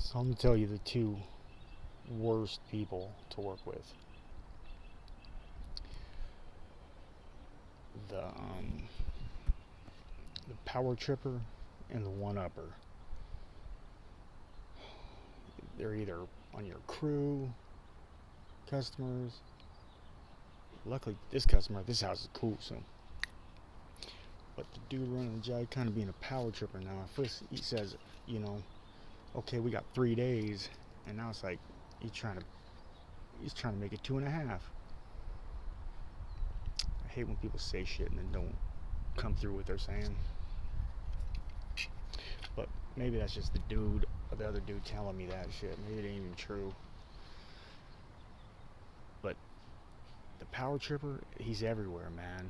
So I'm gonna tell you the two worst people to work with. The power tripper and the one upper. They're either on your crew, customers. Luckily, this house is cool, so. But the dude running the job kind of being a power tripper now. At first, he says, you know, okay, we got 3 days, and now it's like he's trying to make it 2.5. I hate when people say shit and then don't come through what they're saying. But maybe that's just the other dude telling me that shit. Maybe it ain't even true. But the power tripper, he's everywhere, man.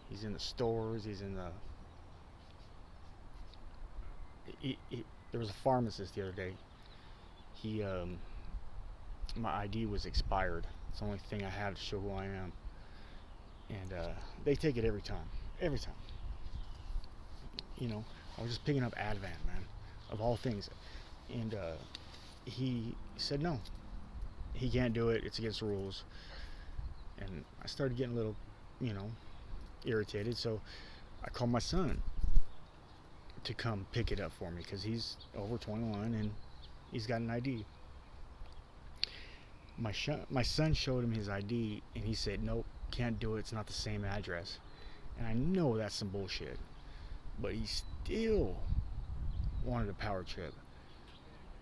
He's in the stores. He's in the. There was a pharmacist the other day. My ID was expired. It's the only thing I had to show who I am. And they take it every time. Every time. I was just picking up Ativan, man, of all things. And he said no. He can't do it. It's against the rules. And I started getting a little, irritated. So I called my son to come pick it up for me because he's over 21 and he's got an ID. My son showed him his ID and he said, nope, can't do it. It's not the same address. And I know that's some bullshit. But he still wanted a power trip.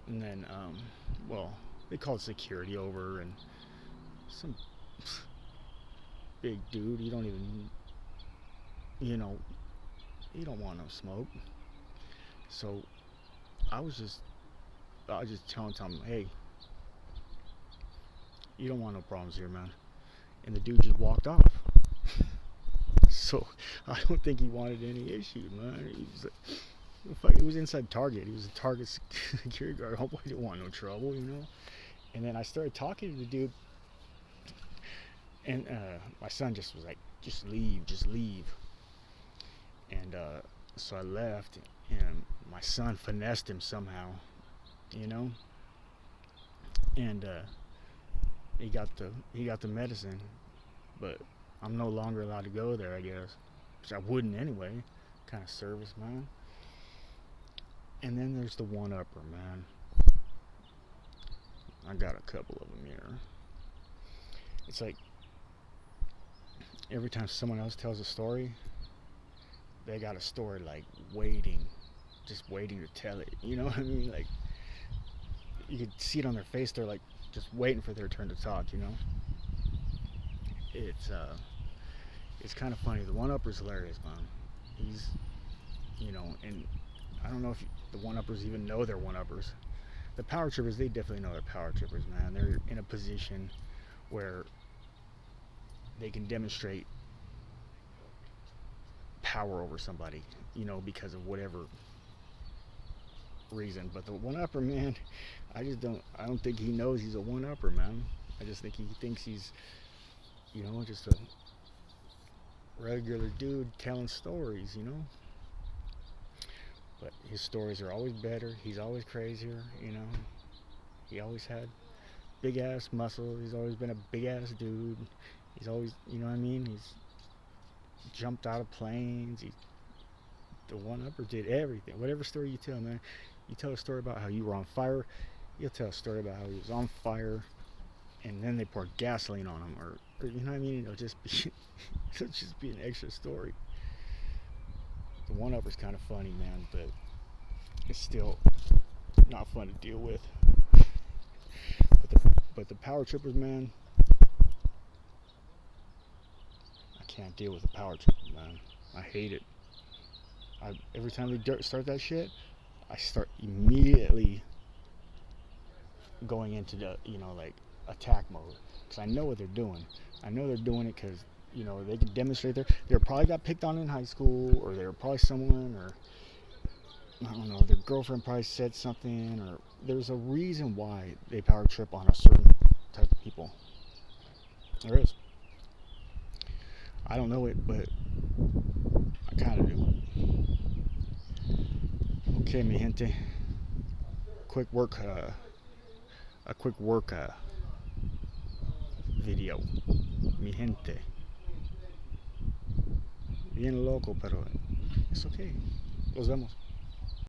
And then, they called security over and some big dude, you don't even, you don't want no smoke. So I was just telling him, hey, you don't want no problems here, man. And the dude just walked off. So I don't think he wanted any issue, man. He was like, it was inside Target. He was a Target security guard. Hope I didn't want no trouble, And then I started talking to the dude, and my son just was like, just leave. And so I left, and my son finessed him somehow, and he got the medicine, but I'm no longer allowed to go there, I guess, which I wouldn't anyway. Kind of service, man. And then there's the one upper, man. I got a couple of them here. It's like every time someone else tells a story, they got a story like just waiting to tell it. You know what I mean? Like you could see it on their face. They're like just waiting for their turn to talk. It's kind of funny. The one upper's hilarious, man. He's, and I don't know if the one uppers even know they're one uppers. The power trippers, they definitely know they're power trippers, man. They're in a position where they can demonstrate power over somebody, because of whatever reason. But the one upper, man, I don't think he knows he's a one upper, man. I just think he thinks he's, just a regular dude telling stories, But his stories are always better. He's always crazier, He always had big ass muscle. He's always been a big ass dude. He's always, you know what I mean? He's jumped out of planes. The one upper did everything. Whatever story you tell, man. You tell a story about how you were on fire. You'll tell a story about how he was on fire, and then they poured gasoline on him, or you know what I mean? It'll just be an extra story. The one upper's kind of funny, man, but it's still not fun to deal with. But the power trippers, man, I can't deal with the power trippers, man. I hate it. Every time they start that shit, I start immediately going into the attack mode, because I know what they're doing. I know they're doing it because they can demonstrate they probably got picked on in high school, or they were probably someone, or I don't know, their girlfriend probably said something, or there's a reason why they power trip on a certain type of people. There is. I don't know it, but I kind of do. Okay, mi gente. Quick work a quick work video. Mi gente. Bien loco, pero es okay. Los vemos.